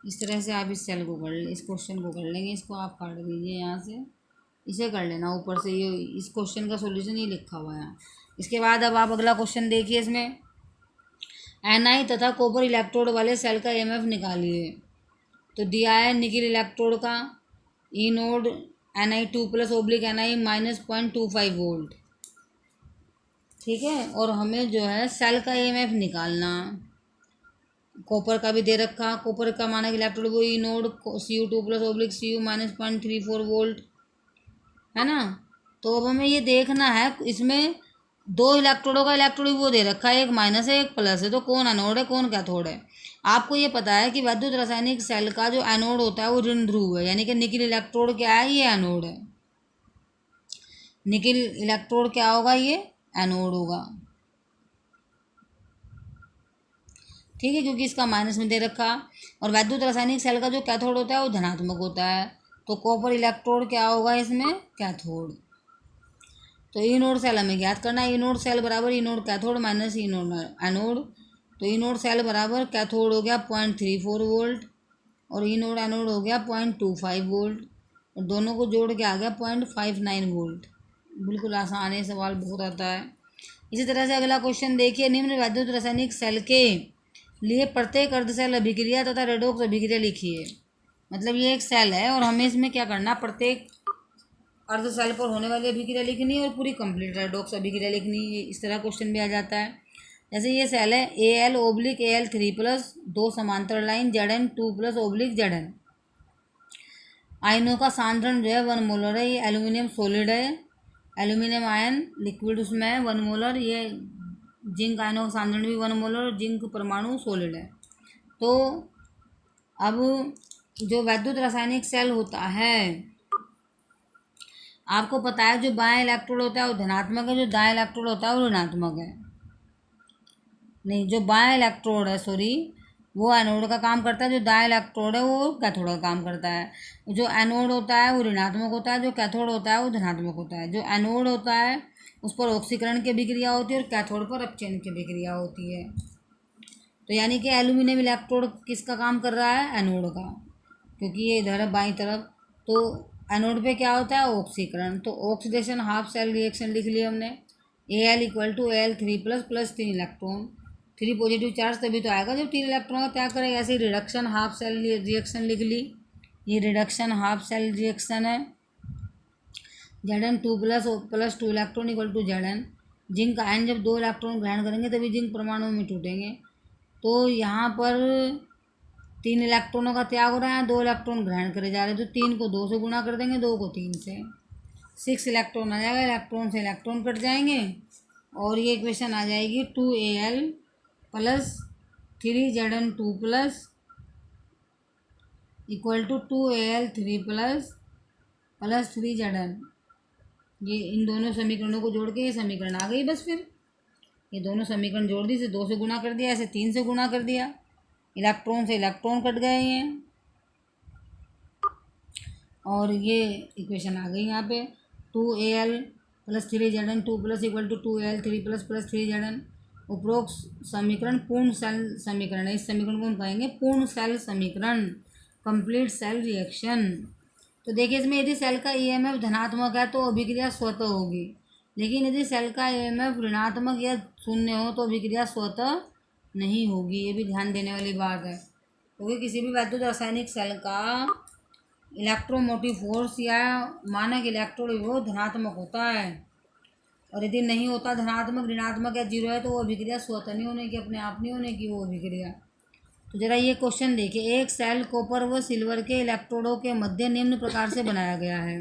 इस तरह से आप इस सेल को इस क्वेश्चन को कर लेंगे। इसको आप काट दीजिए यहाँ से, इसे कर लेना ऊपर से, ये इस क्वेश्चन का सॉल्यूशन ये लिखा हुआ है। इसके बाद अब आप अगला क्वेश्चन देखिए। इसमें एनआई तथा कॉपर इलेक्ट्रोड वाले सेल का ईएमएफ निकालिए। तो दिया है निकिल इलेक्ट्रोड का ई नोड Na2+/Na -0.25 वोल्ट, ठीक है, और हमें जो है सेल का ईएमएफ निकालना। कॉपर का भी दे रखा, कॉपर का मानक इलेक्ट्रोड वो ई नोड Cu2+/Cu -0.34 वोल्ट, है ना। तो अब हमें ये देखना है, इसमें दो इलेक्ट्रोडों का इलेक्ट्रोड वो दे रखा है, एक माइनस है एक प्लस है, तो कौन एनोड है कौन कैथोड है। आपको ये पता है कि वैद्युत रासायनिक सेल का जो एनोड होता है वो ऋण ध्रुव है, यानी कि निकिल इलेक्ट्रोड क्या है, ये एनोड है। निकिल इलेक्ट्रोड क्या होगा, ये एनोड होगा, ठीक है, क्योंकि इसका माइनस में दे रखा। और वैद्युत रासायनिक सेल का जो कैथोड होता है वो धनात्मक होता है, तो कॉपर इलेक्ट्रोड क्या होगा इसमें, कैथोड। तो ई नोड सेल हमें ज्ञात करना है, ई नोड सेल बराबर E naught cathode minus E naught anode. तो ई नोड सेल बराबर कैथोड हो गया 0.34 वोल्ट, और ई नोड एनोड हो गया 0.25 वोल्ट, और दोनों को जोड़ के आ गया 0.59 वोल्ट। बिल्कुल आसान है, सवाल बहुत आता है। इसी तरह से अगला क्वेश्चन देखिए, निम्न वैद्युत रासायनिक सेल के लिए प्रत्येक अर्धसेल अभिक्रिया तथा रेडॉक्स अभिक्रिया लिखिए। मतलब ये एक सेल है और हमें इसमें क्या करना, प्रत्येक अर्ध सेल पर होने वाली अभिक्रिया लिखनी है और पूरी कंप्लीट रेडॉक्स अभिक्रिया लिखनी है। इस तरह क्वेश्चन भी आ जाता है। जैसे ये सेल है Al/Al3+, दो समांतर लाइन Zn2+/Zn। आयनों का सांद्रण जो है 1 मोलर है, ये एल्यूमिनियम सॉलिड है, एल्यूमिनियम आयन लिक्विड उसमें है 1 मोलर, ये जिंक आयनों का सांद्रण भी 1 मोलर, जिंक परमाणु सॉलिड है। तो अब जो वैद्युत रासायनिक सेल होता है, आपको पता है जो बाएं इलेक्ट्रोड होता है वो धनात्मक है, जो दाएं इलेक्ट्रोड होता है वो ऋणात्मक है। नहीं, जो बाएं इलेक्ट्रोड है सॉरी वो एनोड का काम करता है, जो दाएं इलेक्ट्रोड है वो कैथोड का काम करता है। जो एनोड होता है वो ऋणात्मक होता है, जो कैथोड होता है वो धनात्मक होता है। जो एनोड होता है उस पर ऑक्सीकरण की अभिक्रिया होती है और कैथोड पर अपचयन की अभिक्रिया होती है। तो यानी कि एल्यूमिनियम इलेक्ट्रोड किसका काम कर रहा है, एनोड का, क्योंकि ये इधर है बाईं तरफ। तो एनोड पे क्या होता है, ऑक्सीकरण। तो ऑक्सीडेशन हाफ सेल रिएक्शन लिख लिया हमने, Al = Al3+ + 3 electron. 3 positive charge तभी तो आएगा जब 3 इलेक्ट्रॉन का त्याग करेगा। ऐसे रिडक्शन हाफ सेल रिएक्शन लिख ली, ये रिडक्शन हाफ सेल रिएक्शन है। Zn 2 plus 2 electron equal to Zn। Zinc ion जब 2 इलेक्ट्रॉन ग्रहण करेंगे तभी जिंक परमाणु में टूटेंगे। तो यहाँ पर 3 इलेक्ट्रॉनों का त्याग हो रहा है, 2 इलेक्ट्रॉन ग्रहण करे जा रहे हैं, तो 3 को 2 से गुणा कर देंगे, 2 को 3 से, 6 इलेक्ट्रॉन आ जाएगा। इलेक्ट्रॉन से इलेक्ट्रॉन कट जाएंगे और ये इक्वेशन आ जाएगी 2Al plus 3Zn2 plus equal to 2Al3 plus 3Zn। ये इन दोनों समीकरणों को जोड़ के ये समीकरण आ गई। बस फिर ये दोनों समीकरण जोड़ दी, इसे 2 से गुणा कर दिया, ऐसे 3 से गुणा कर दिया, इलेक्ट्रॉन से इलेक्ट्रॉन कट गए हैं और ये इक्वेशन आ गई यहाँ पे 2Al plus 3Zn2 plus equal to 2Al3 plus 3Zn। उपरोक्त समीकरण पूर्ण सेल समीकरण है। इस समीकरण को हम कहेंगे पूर्ण सेल समीकरण, कंप्लीट सेल रिएक्शन। तो देखिए इसमें यदि सेल का ईएमएफ धनात्मक है तो अभिक्रिया स्वतः होगी, लेकिन यदि सेल का ईएमएफ ऋणात्मक या शून्य हो तो अभिक्रिया स्वतः नहीं होगी। ये भी ध्यान देने वाली बात है, क्योंकि किसी भी वैद्युत रासायनिक सेल का इलेक्ट्रोमोटिव फोर्स या मानक इलेक्ट्रोड विभव धनात्मक होता है, और यदि नहीं होता धनात्मक, ऋणात्मक या जीरो है तो वो अभिक्रिया स्वतः नहीं होने की, अपने आप नहीं होने की वो अभिक्रिया। तो जरा ये क्वेश्चन देखिए, एक सेल कॉपर व सिल्वर के इलेक्ट्रोडों के मध्य निम्न प्रकार से बनाया गया है।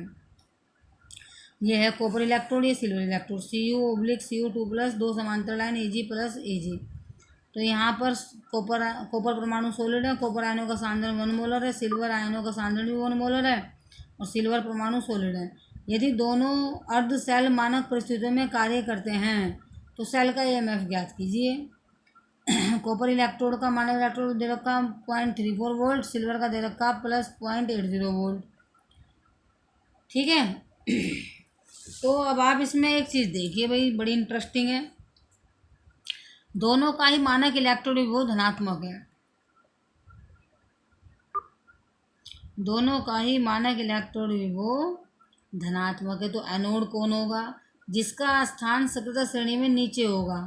ये है कॉपर इलेक्ट्रोड, ये सिल्वर इलेक्ट्रोड, Cu/Cu2 प्लस 2 समांतर लाइन Ag प्लस Ag। तो यहाँ पर कॉपर परमाणु सॉलिड है, कॉपर आयनों का सांद्रण 1 मोलर है, सिल्वर आयनों का सांद्रण भी 1 मोलर है और सिल्वर परमाणु सॉलिड है। यदि दोनों अर्ध सेल मानक परिस्थितियों में कार्य करते हैं तो सेल का ईएमएफ ज्ञात कीजिए। कॉपर इलेक्ट्रोड का मानक इलेक्ट्रोड दे रखा 0.34 वोल्ट, सिल्वर का दे रखा प्लस 0.80 वोल्ट। ठीक है। तो अब आप इसमें एक चीज़ देखिए भाई, बड़ी इंटरेस्टिंग है। दोनों का ही मानक इलेक्ट्रोड विभव धनात्मक है, दोनों का ही मानक इलेक्ट्रोड विभव धनात्मक है। तो एनोड कौन होगा? जिसका स्थान सक्रियता श्रेणी में नीचे होगा।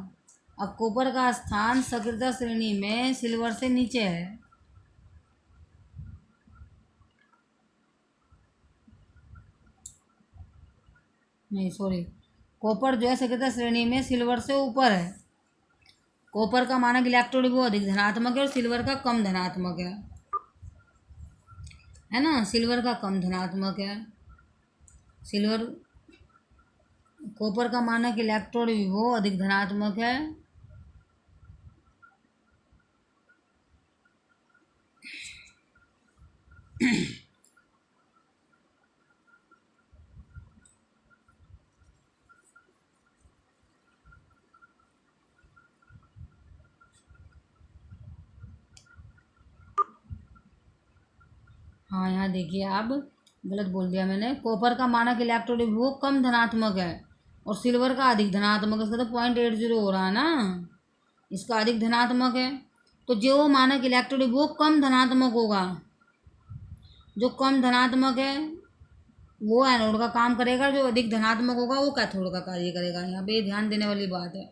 अब कॉपर का स्थान सक्रियता श्रेणी में सिल्वर से नीचे है, नहीं सॉरी, कॉपर जो है सक्रियता श्रेणी में सिल्वर से ऊपर है। कॉपर का मानक इलेक्ट्रोड विभव अधिक धनात्मक है और सिल्वर का कम धनात्मक है ना, सिल्वर का कम धनात्मक है। सिल्वर कॉपर का मानक इलेक्ट्रोड विभव अधिक धनात्मक है हाँ यहाँ देखिए, आप गलत बोल दिया मैंने। कॉपर का मानक इलेक्ट्रोड विभव कम धनात्मक है और सिल्वर का अधिक धनात्मक है। इसका तो 0.80 हो रहा है ना, इसका अधिक धनात्मक है। तो जो मानक इलेक्ट्रोड विभव कम धनात्मक होगा, जो कम धनात्मक है वो एनोड का काम करेगा, जो अधिक धनात्मक होगा वो कैथोड का कार्य करेगा। यहाँ पे ध्यान देने वाली बात है।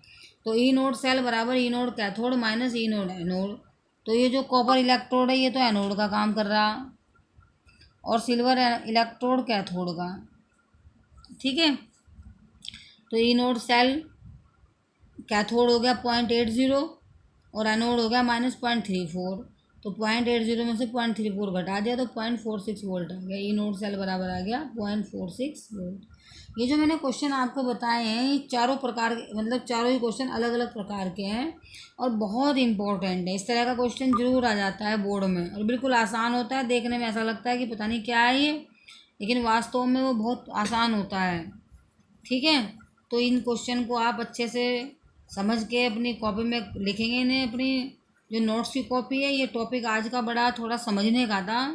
तो ई नोड सेल बराबर E naught cathode minus E naught anode. तो ये जो कॉपर इलेक्ट्रोड है ये तो एनोड का काम कर रहा और सिल्वर इलेक्ट्रोड कैथोड का। ठीक है। तो ई नोड सेल कैथोड हो गया 0.80 और एनोड हो गया -0.34। तो 0.80 में से 0.34 घटा दिया तो 0.46 वोल्ट आ गया। ई नोड सेल बराबर आ गया 0.46 वोल्ट। ये जो मैंने क्वेश्चन आपको बताए हैं ये चारों प्रकार के, मतलब चारों ही क्वेश्चन अलग अलग प्रकार के हैं और बहुत इंपॉर्टेंट है। इस तरह का क्वेश्चन जरूर आ जाता है बोर्ड में और बिल्कुल आसान होता है। देखने में ऐसा लगता है कि पता नहीं क्या है ये, लेकिन वास्तव में वो बहुत आसान होता है। ठीक है। तो इन क्वेश्चन को आप अच्छे से समझ के अपनी कॉपी में लिखेंगे। इन्हें अपनी जो नोट्स की कॉपी है, ये टॉपिक आज का बड़ा थोड़ा समझने का था,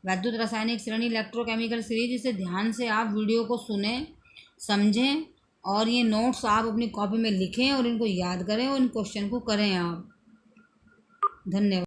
वैद्युत रासायनिक श्रेणी इलेक्ट्रोकेमिकल सीरीज। इसे ध्यान से आप वीडियो को सुने, समझें और ये नोट्स आप अपनी कॉपी में लिखें और इनको याद करें और इन क्वेश्चन को करें आप। धन्यवाद।